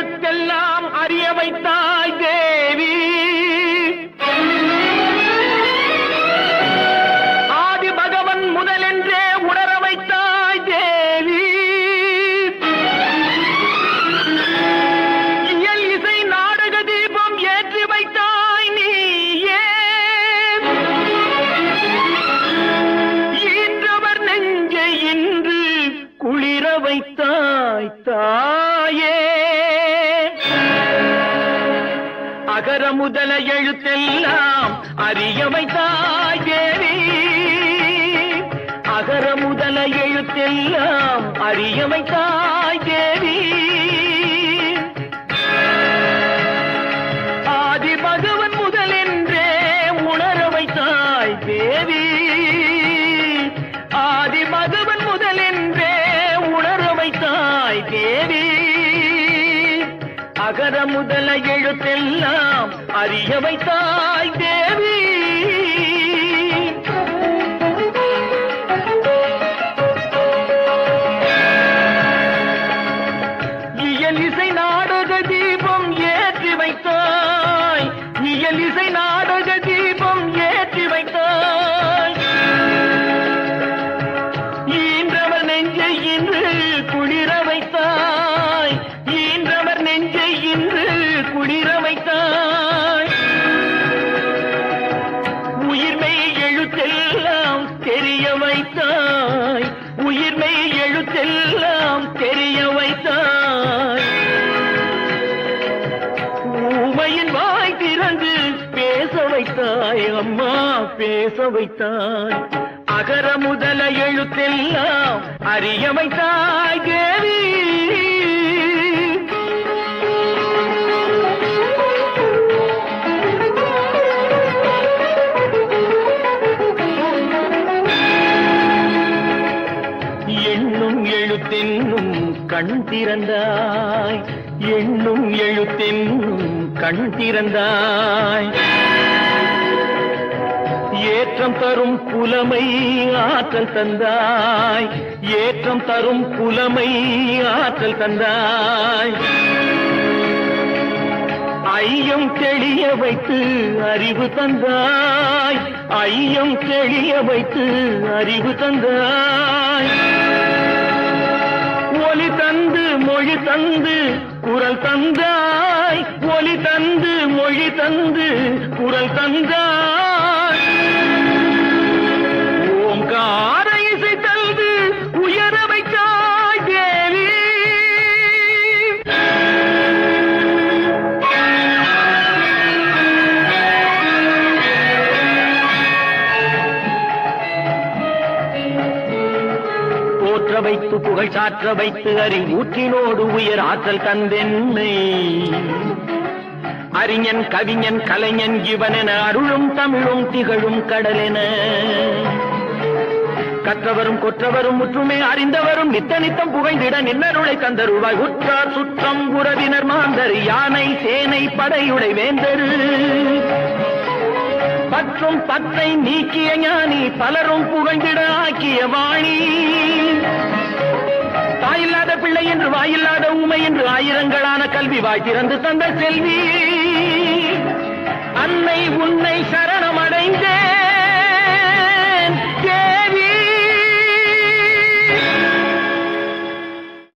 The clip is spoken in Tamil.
எழுத்தெல்லாம் அறிய வைத்தாய் தேவி. ஆதி பகவன் முதலென்றே உணர வைத்தாய் தேவி. இயல் இசை நாடக தீபம் ஏற்றி வைத்தாய் நீயே. ஈன்றவர் நெஞ்சை இன்று குளிர வைத்தாய் தாயே. அகர முதல எழுத்தெல்லாம் அறிய வைத்தாய் தேவி. அகர முதல எழுத்தெல்லாம் அறிய வைத்தாய் தேவி. ஆதி பகவன் முதலென்றே உணர வைத்தாய் தேவி. ஆதி பகவன் முதலென்றே உணர வைத்தாய் தேவி. அகர முதல எழுத்தெல்லாம் அறிய வைத்தாய் தேவி. இயல் இசை நாடக தீபம் ஏற்றி வைத்தாய். இயல் இசை நாடக தீபம் ஏற்றி வைத்தாய். ஈன்றவர் நெஞ்சை இன்று குளிர வைத்தாய். ஈன்றவர் நெஞ்சை இன்று குளிர வைத்தாய். உயிர்மை எழுத்தெல்லாம் தெரிய வைத்தாய். உயிர்மை எழுத்தெல்லாம் தெரிய வைத்தாய். ஊமையின் வாய் திறந்து பேச வைத்தாய் அம்மா, பேச வைத்தாய். அகர முதல எழுத்தெல்லாம் அறிய வைத்தாய் தேவி. எண்ணும் எழுத்தென்னும் கண் திறந்தாய். எண்ணும் எழுத்தென்னும் கண் திறந்தாய். ஏற்றம் தரும் புலமை ஆற்றல் தந்தாய். ஏற்றம் தரும் புலமை ஆற்றல் தந்தாய். ஐயம் தெளிய வைத்து அறிவு தந்தாய். ஐயம் தெளிய வைத்து அறிவு தந்தாய். ஒலி தந்து மொழி தந்து குரல் தந்தாய். ஒலி தந்து மொழி தந்து குரல் தந்தாய். ஓம்கார இசை தந்து உயர வைத்தாய் தேவி. போற்ற வைத்து புகழ் சாற்ற வைத்து அறிவூற்றினோடு உயர் ஆற்றல் தந்தென்னை. அறிஞன் கவிஞன் கலைஞன் இவனென அருளும் தமிழும் திகழும் கடலென. கற்றவரும் கொற்றவரும் முற்றுமே அறிந்தவரும் நித்த நித்தம் புகைந்திட நின்னருளை தந்தருவாய். உற்றார் சுற்றம் உறவினர் மாந்தர் யானை சேனை படையுடை வேந்தரு. பற்றும் பற்றை நீக்கிய ஞானி பலரும் புகழ்ந்திட ஆக்கிய வாணி. தாயில்லாத பிள்ளை என்று வாயில்லாத ஊமை என்று ஆயிரங்களான கல்வி வாய் திறந்து தந்த செல்வி. அன்னை உன்னை சரணமடைந்தே